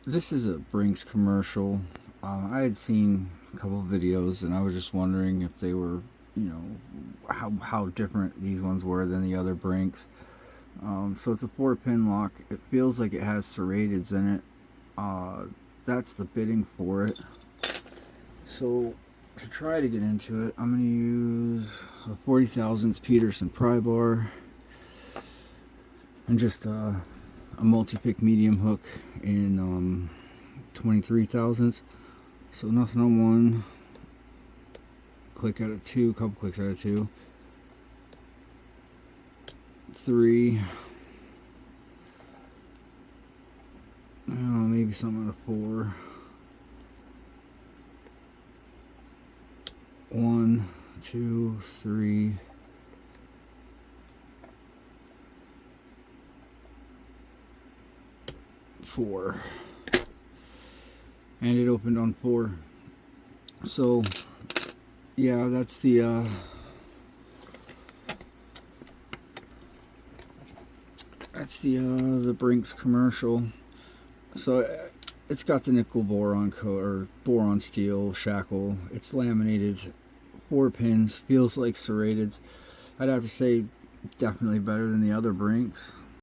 This is a Brinks commercial. I had seen a couple of videos, and I was just wondering if they were, how different these ones were than the other Brinks. So it's a 4-pin lock. It feels like it has serrateds in it. That's the bitting for it. So to try to get into it, I'm going to use a 40 thousandths Peterson pry bar and just a multi-pick medium hook in 23 thousandths. So nothing on one, click out of two, couple clicks out of two, three, maybe something out of four, one, two, three, four, and it opened on four. So yeah, that's the the Brinks commercial. So it's got the nickel boron coat or boron steel shackle. It's laminated, 4 pins, feels like serrated. I'd have to say definitely better than the other Brinks.